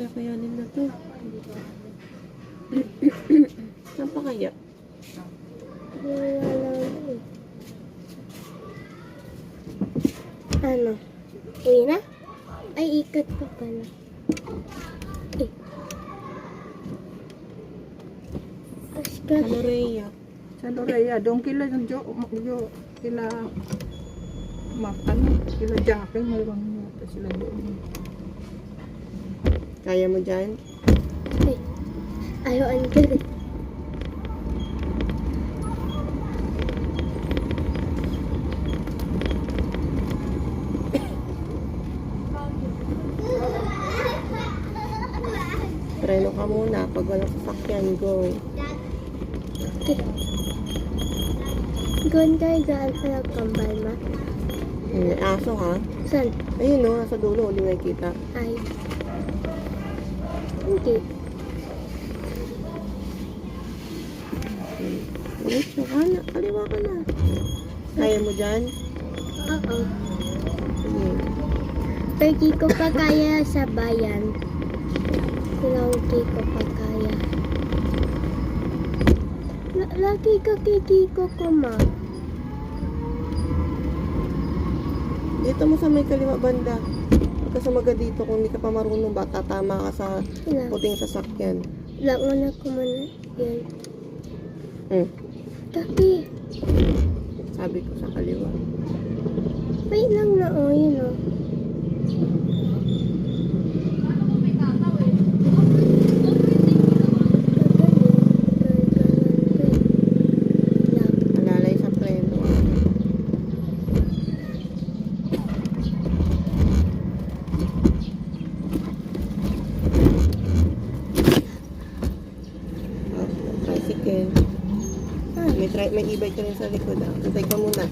kakayanin na to. Saan pa kaya? Ano? Uwi na? Ay, ikat pa pala. San Lorea. San Lorea, doon kila kila kila Jackie, mayroon yata sila doon. Kaya mo dyan? Ay, ayaw angkat eh. Preno ka muna. Pag walang sasakyan, go. Ganda gaan pala kambal ma. May aso ha? Saan? Ayun no, nasa dulo. Hindi nakikita. Ay. Hindi. Diretso ka na. Kaliwa ka na. Kaya mo dyan? Oo. Sige. Pergi ko pa kaya sa bayan. Kulangki ko pa kaya. Lagi ka kikiko ko ma. Dito mo sa may kaliwa banda. Huwag ka sumaga dito kung hindi ka pa marunong. Baka tama ka sa puting sasakyan. Langon ako muna. Yan. Tapi, Sabi ko sa kaliwa. wait lang na o, yun o. Alalay sa preno. Tricycle. May e-bike ka rin sa likod. Antay ka muna.